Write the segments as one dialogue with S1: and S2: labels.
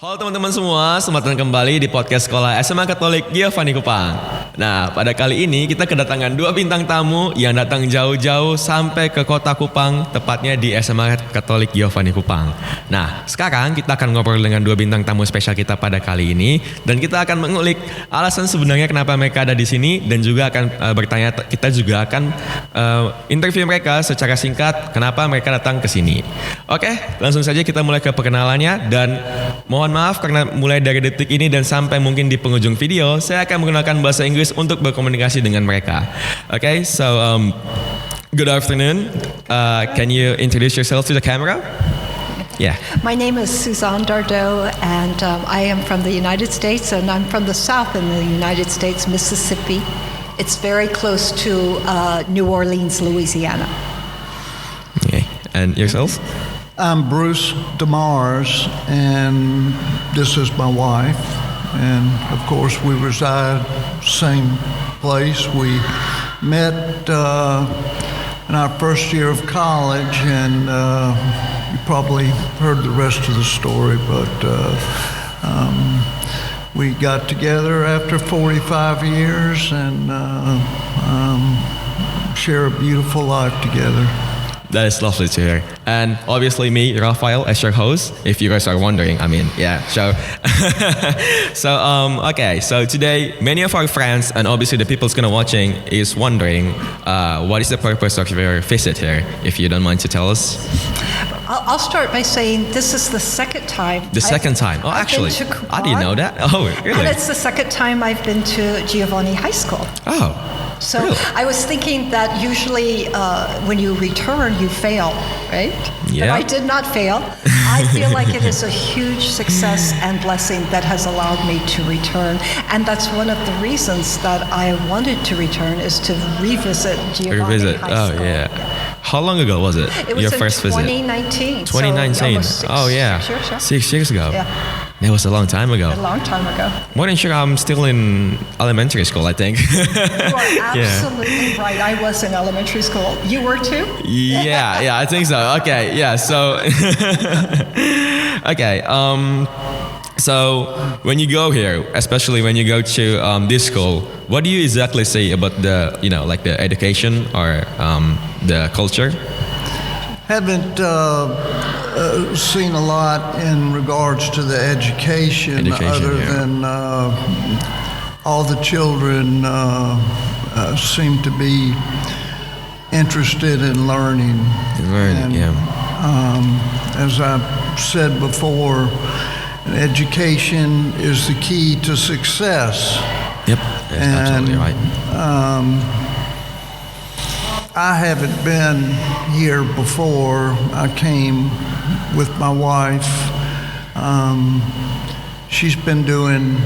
S1: Halo teman-teman semua, selamat datang kembali di podcast sekolah SMAK Giovanni Kupang. Nah, pada kali ini kita kedatangan dua bintang tamu yang datang jauh-jauh sampai ke kota Kupang, tepatnya di SMAK Giovanni Kupang. Nah, sekarang kita akan ngobrol dengan dua bintang tamu spesial kita pada kali ini, dan kita akan mengulik alasan sebenarnya kenapa mereka ada di sini, dan juga akan kita juga akan interview mereka secara singkat kenapa mereka datang ke sini. Oke, langsung saja kita mulai ke perkenalannya, dan mohon maaf karena mulai dari detik ini dan sampai mungkin di penghujung video, saya akan menggunakan bahasa Inggris untuk berkomunikasi dengan mereka. Okay, so good afternoon. Can you introduce yourself to the camera? Yeah.
S2: My name is Suzanne Dardeau, and I am from the United States, and I'm from the South in the United States, Mississippi. It's very close to New Orleans, Louisiana.
S1: Okay, and yourself?
S3: I'm Bruce DeMars, and this is my wife. And of course, we reside same place. We met in our first year of college, and you probably heard the rest of the story. But we got together after 45 years and share a beautiful life together.
S1: That is lovely to hear. And obviously me, Rafael, as your host, if you guys are wondering, okay, so today many of our friends and obviously the people's gonna watching is wondering what is the purpose of your visit here, if you don't mind to tell us.
S2: I'll start by saying this is the second time.
S1: The second time? Oh, actually, I didn't know that. Oh, really?
S2: And it's the second time I've been to Giovanni High School.
S1: Oh.
S2: So
S1: really?
S2: I was thinking that usually when you return, you fail, right?
S1: Yeah.
S2: But I did not fail. I feel like it is a huge success and blessing that has allowed me to return. And that's one of the reasons that I wanted to return, is to revisit Giovanni High School.
S1: Oh, yeah. How long ago was it?
S2: It was
S1: your
S2: in
S1: first visit?
S2: 2019.
S1: 2019.
S2: So
S1: oh, yeah.
S2: 6 years, yeah.
S1: 6 years ago.
S2: Yeah.
S1: That was a long time ago.
S2: A long time ago.
S1: More than sure, I'm still in elementary school, I think.
S2: You are absolutely right. I was in elementary school. You were too?
S1: Yeah, I think so. Okay, yeah, so... okay, so when you go here, especially when you go to this school, what do you exactly say about the, like the education or the culture?
S3: Haven't seen a lot in regards to the education other than all the children seem to be interested in learning. As I've said before, education is the key to success.
S1: Yep, that's absolutely right.
S3: I haven't been here before. I came with my wife. She's been doing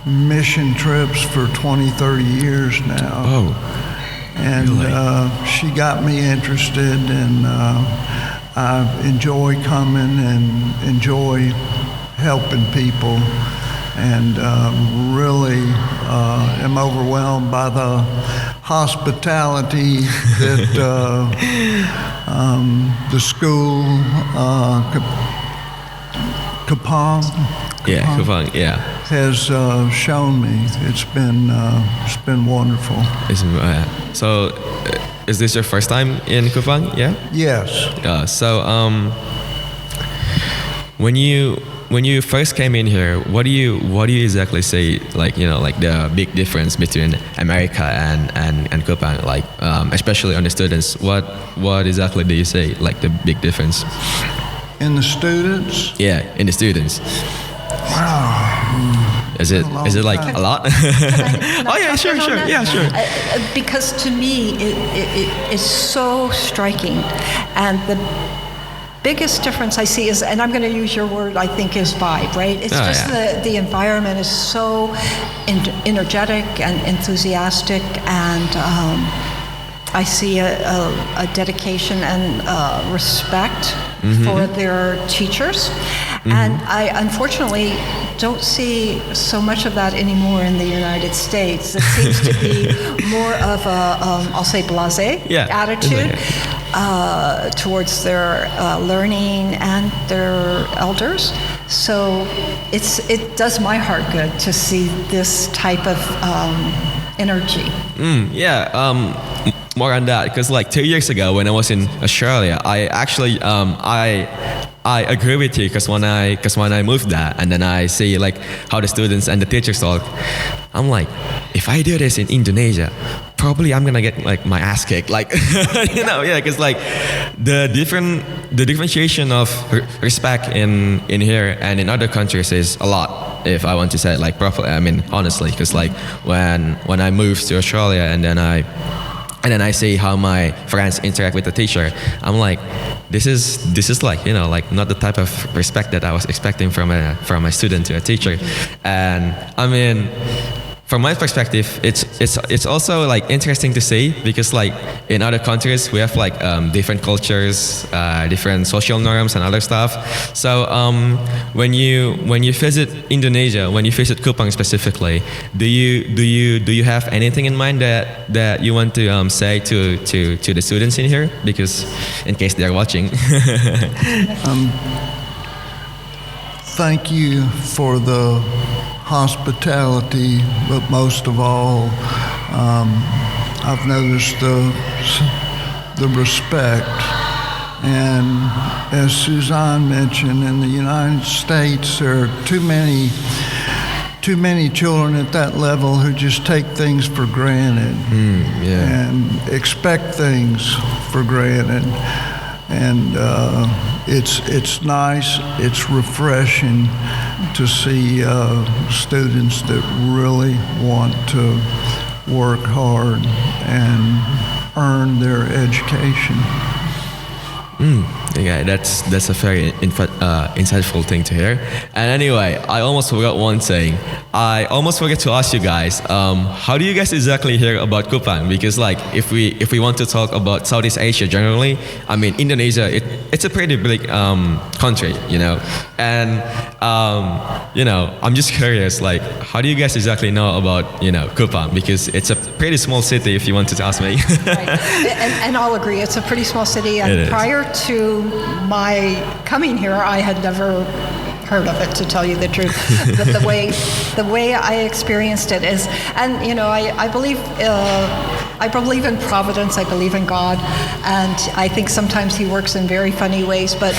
S3: mission trips for 20, 30 years now.
S1: Oh,
S3: and
S1: really?
S3: She got me interested, and I enjoy coming and enjoy helping people, and really am overwhelmed by the hospitality that the school, Kupang, has shown me. It's been wonderful.
S1: So, is this your first time in Kupang? Yeah.
S3: Yes.
S1: So, when you first came in here, what do you exactly say, like the big difference between America and Kupang, like especially on the students, what exactly do you say, like the big difference?
S3: In the students?
S1: Yeah, in the students.
S3: Wow.
S1: Is it like a lot?
S2: Can I
S1: Oh yeah, sure. Yeah, sure.
S2: Because to me, it is so striking, and the biggest difference I see is, and I'm going to use your word, I think, is vibe, right? It's the environment is so energetic and enthusiastic, and I see a dedication and respect for their teachers. And I unfortunately don't see so much of that anymore in the United States. It seems to be more of a, I'll say, blasé attitude. Towards their learning and their elders. So it does my heart good to see this type of energy.
S1: More on that, because like 2 years ago when I was in Australia, I actually I agree with you, because when I moved there and then I see like how the students and the teachers talk, I'm like, if I do this in Indonesia, probably I'm gonna get like my ass kicked, like because like the differentiation of respect in here and in other countries is a lot, if I want to say it like properly. I mean honestly, because like when I moved to Australia and then I see how my friends interact with the teacher, I'm like, this is like like not the type of respect that I was expecting from a student to a teacher. And I mean, from my perspective, it's also like interesting to see, because like in other countries we have like different cultures, different social norms and other stuff. So when you visit Indonesia, when you visit Kupang specifically, do you have anything in mind that you want to say to the students in here, because in case they're watching?
S3: Thank you for the hospitality, but most of all, I've noticed the respect. And as Suzanne mentioned, in the United States, there are too many children at that level who just take things for granted and expect things for granted. And it's nice, it's refreshing to see students that really want to work hard and earn their education.
S1: Yeah, that's a very insightful thing to hear. And anyway, I almost forgot one thing. I almost forgot to ask you guys, how do you guys exactly hear about Kupang? Because like if we want to talk about Southeast Asia generally, I mean Indonesia, it's a pretty big country, and I'm just curious, like how do you guys exactly know about Kupang? Because it's a pretty small city, if you wanted to ask me.
S2: Right. And I'll agree, it's a pretty small city. And prior to my coming here, I had never heard of it, to tell you the truth. But the way I experienced it is, and I believe in providence, I believe in God, and I think sometimes He works in very funny ways. But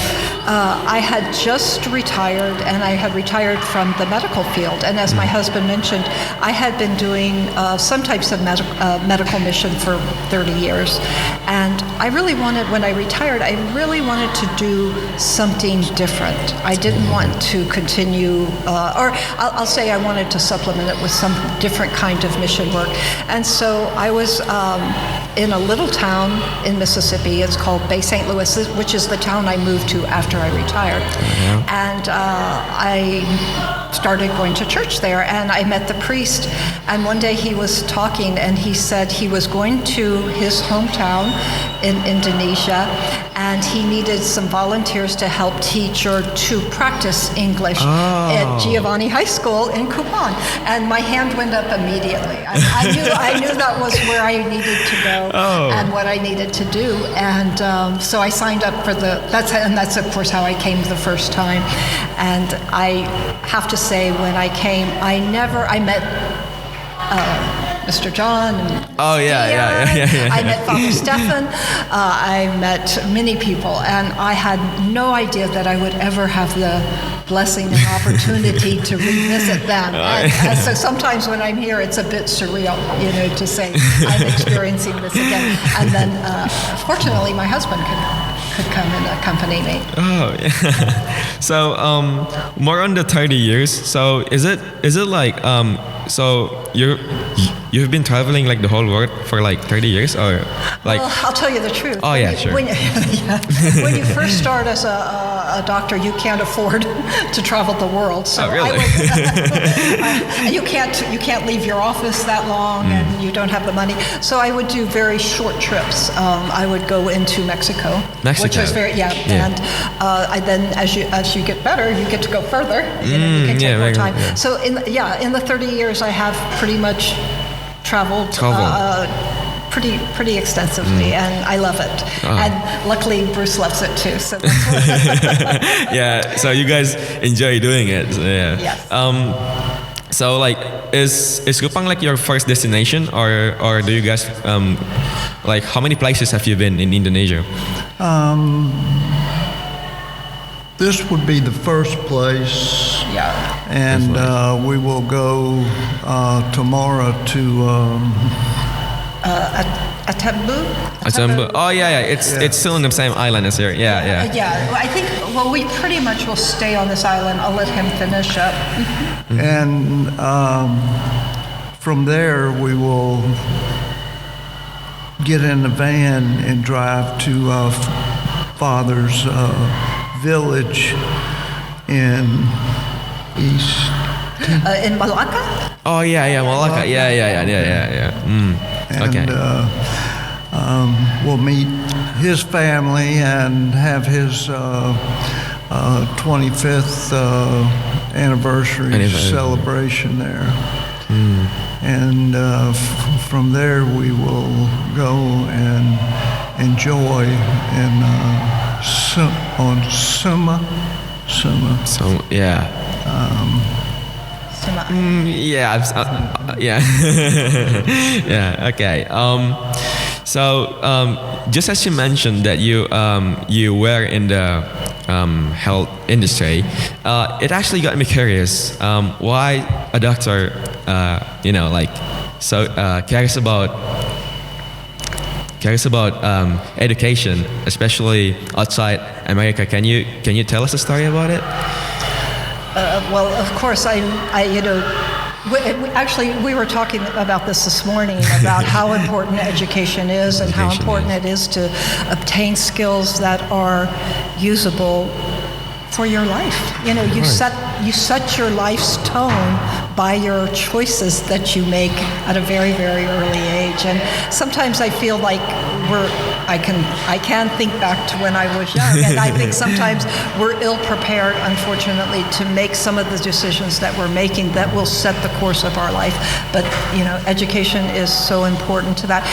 S2: I had just retired, and I had retired from the medical field. And as my husband mentioned, I had been doing some types of medical mission for 30 years. And I really wanted, when I retired, I really wanted to do something different. I didn't want to continue, or I'll say I wanted to supplement it with some different kind of mission work. And so I was in a little town in Mississippi. It's called Bay St. Louis, which is the town I moved to after I retired. And I started going to church there, and I met the priest. And one day he was talking, and he said he was going to his hometown in Indonesia, and he needed some volunteers to help teach or to practice English at Giovanni High School in Kupang. And my hand went up immediately. I knew that was where I needed to go and what I needed to do. And so I signed up for that's of course how I came the first time. And I have to say, when I came, I met Mr. John. And
S1: yeah.
S2: I met Father Stefan. I met many people, and I had no idea that I would ever have the blessing and opportunity to revisit them. And so sometimes when I'm here, it's a bit surreal, to say I'm experiencing this again. And then, fortunately, my husband could come and accompany me.
S1: So more on the 30 years. So is it like so you've been traveling like the whole world for like 30 years, or like? Well,
S2: I'll tell you the truth.
S1: Oh yeah, sure.
S2: When you first start as a doctor, you can't afford to travel the world. So
S1: really?
S2: You can't leave your office that long, and you don't have the money. So I would do very short trips. I would go into Mexico, which was very and I then as you get better, you get to go further. You can take more time.
S1: Yeah.
S2: So in the 30 years, I have pretty much traveled pretty extensively, and I love it. And luckily, Bruce loves it too. So that's
S1: Yeah, so you guys enjoy doing it. So, yeah.
S2: Yes.
S1: So like, is Kupang like your first destination, or do you guys like, how many places have you been in Indonesia?
S3: This would be the first place.
S2: yeah.
S3: And we will go tomorrow to
S2: Tumbuh.
S1: Oh yeah, it's still on the same island as here. Yeah.
S2: Yeah, well, I think, we pretty much will stay on this island. I'll let him finish up.
S3: and from there we will get in the van and drive to Father's village in East.
S2: In Malacca?
S1: Oh yeah, Malacca. Yeah. Okay.
S3: And we'll meet his family and have his 25th anniversary celebration there. And from there we will go and enjoy on Suma.
S1: So yeah. Yeah. Yeah. Okay. So just as you mentioned that you were in the health industry, it actually got me curious. Why a doctor, cares about education, especially outside America. Can you tell us a story about it?
S2: Well, of course, we were talking about this morning, about how important education is and how important it is to obtain skills that are usable for your life. You set your life's tone by your choices that you make at a very, very early age. And sometimes I feel like I can think back to when I was young, and I think sometimes we're ill prepared, unfortunately, to make some of the decisions that we're making that will set the course of our life. But education is so important to that.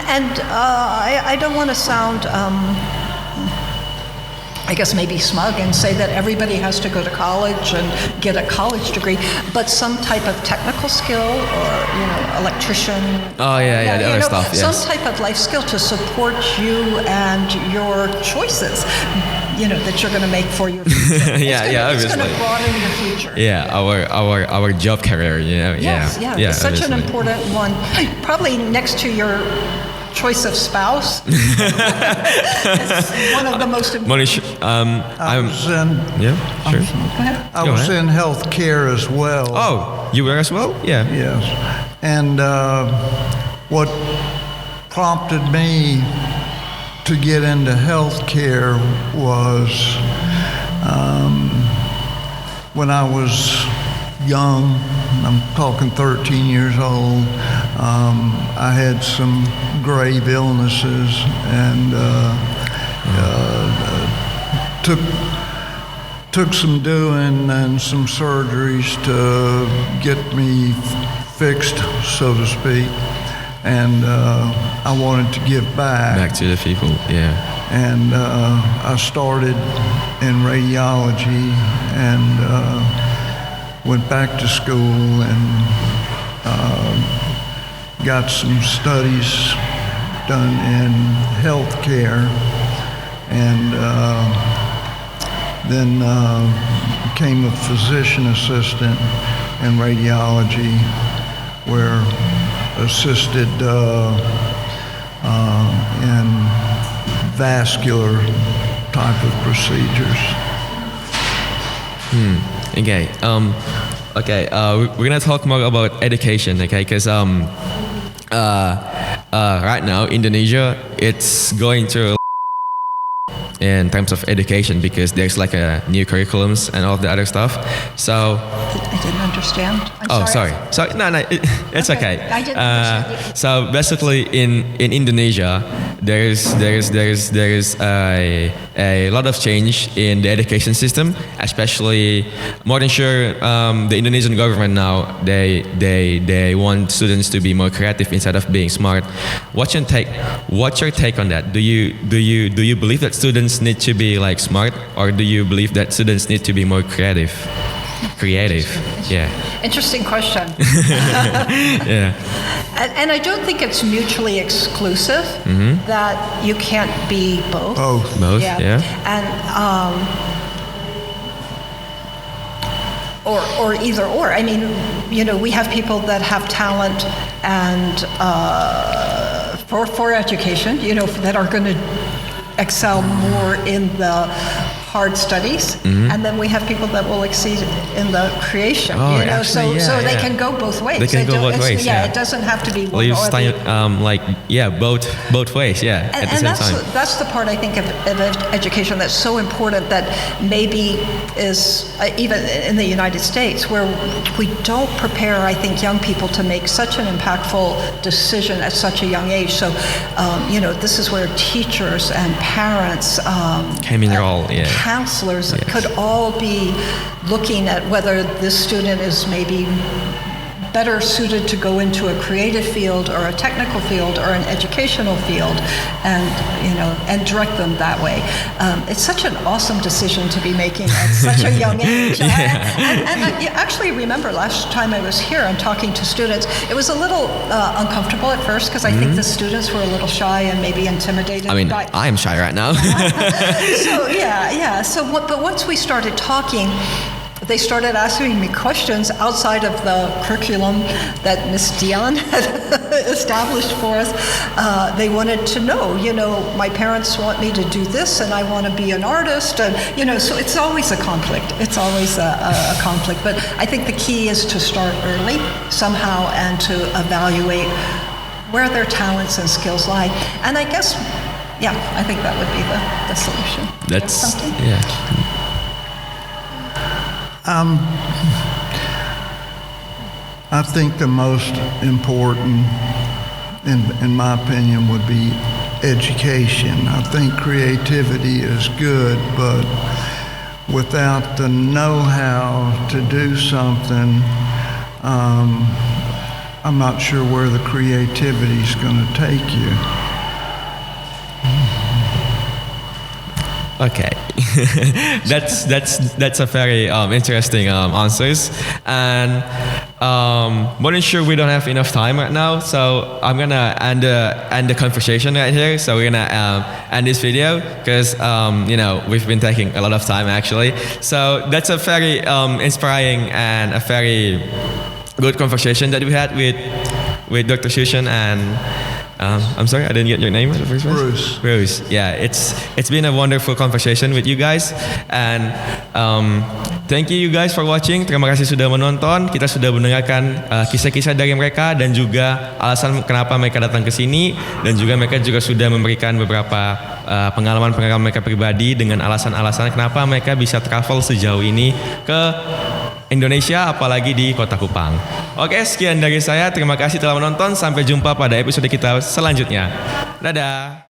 S2: And I don't want to sound I guess maybe smug and say that everybody has to go to college and get a college degree, but some type of technical skill or, electrician.
S1: Oh, yeah, the other stuff, yes.
S2: Some type of life skill to support you and your choices, that you're going to make for your future.
S1: Obviously.
S2: It's going to broaden your future.
S1: Yeah, our job career,
S2: Yes, it's such
S1: obviously.
S2: an important one. Probably next to your choice of spouse. It's one of the most important.
S3: I was in healthcare as well.
S1: Oh, you were as well? Yeah.
S3: Yes. And what prompted me to get into healthcare was when I was young, I'm talking 13 years old, I had some grave illnesses and took some doing and some surgeries to get me fixed, so to speak. And I wanted to give back
S1: to the people, yeah.
S3: And I started in radiology and went back to school and got some studies done in healthcare, and then became a physician assistant in radiology, where assisted in vascular type of procedures.
S1: Okay. We're gonna talk more about education, okay? Because right now Indonesia, it's going through in terms of education because there's like a new curriculums and all the other stuff. So
S2: I didn't understand. I'm
S1: sorry. No, it's okay.
S2: I didn't understand.
S1: So basically, in Indonesia, there's a a lot of change in the education system, especially more than sure the Indonesian government now they want students to be more creative instead of being smart. What's your take on that? Do you believe that students need to be like smart, or do you believe that students need to be more creative? Yeah.
S2: Interesting question.
S1: Yeah.
S2: And I don't think it's mutually exclusive, that you can't be both.
S1: Both, yeah.
S2: And or either or. I mean, we have people that have talent and for education, that are going to excel more in the hard studies, and then we have people that will exceed in the creation. So they can go both ways.
S1: They can go both ways.
S2: Yeah, it doesn't have to be one or the other.
S1: Both ways. Yeah, at the same time.
S2: That's the part I think of education that's so important, that maybe is even in the United States, where we don't prepare, I think, young people to make such an impactful decision at such a young age. So, this is where teachers and parents
S1: came in role. Yeah.
S2: Counselors could all be looking at whether this student is maybe better suited to go into a creative field or a technical field or an educational field, and direct them that way. It's such an awesome decision to be making at such a young age. And I actually remember last time I was here and talking to students, it was a little uncomfortable at first, because I think the students were a little shy and maybe intimidated.
S1: I mean, I am shy right now.
S2: But once we started talking, they started asking me questions outside of the curriculum that Miss Dion had established for us. They wanted to know, my parents want me to do this, and I want to be an artist, and so it's always a conflict. It's always a conflict. But I think the key is to start early somehow and to evaluate where their talents and skills lie. And I guess, I think that would be the solution.
S1: That's
S2: something.
S1: Yeah.
S3: I think the most important, in my opinion, would be education. I think creativity is good, but without the know-how to do something, I'm not sure where the creativity is going to take you.
S1: Okay, that's a very interesting answers, and more than sure we don't have enough time right now, so I'm gonna end the conversation right here. So we're gonna end this video because we've been taking a lot of time actually. So that's a very inspiring and a very good conversation that we had with Dr. Sushan and. I'm sorry, I didn't get your name. Bruce. Yeah, it's been a wonderful conversation with you guys, and thank you guys for watching. Terima kasih sudah menonton. Kita sudah mendengarkan kisah-kisah dari mereka dan juga alasan kenapa mereka datang ke sini, dan juga mereka juga sudah memberikan beberapa pengalaman-pengalaman mereka pribadi dengan alasan-alasan kenapa mereka bisa travel sejauh ini ke Indonesia, apalagi di kota Kupang. Oke, sekian dari saya. Terima kasih telah menonton. Sampai jumpa pada episode kita selanjutnya. Dadah.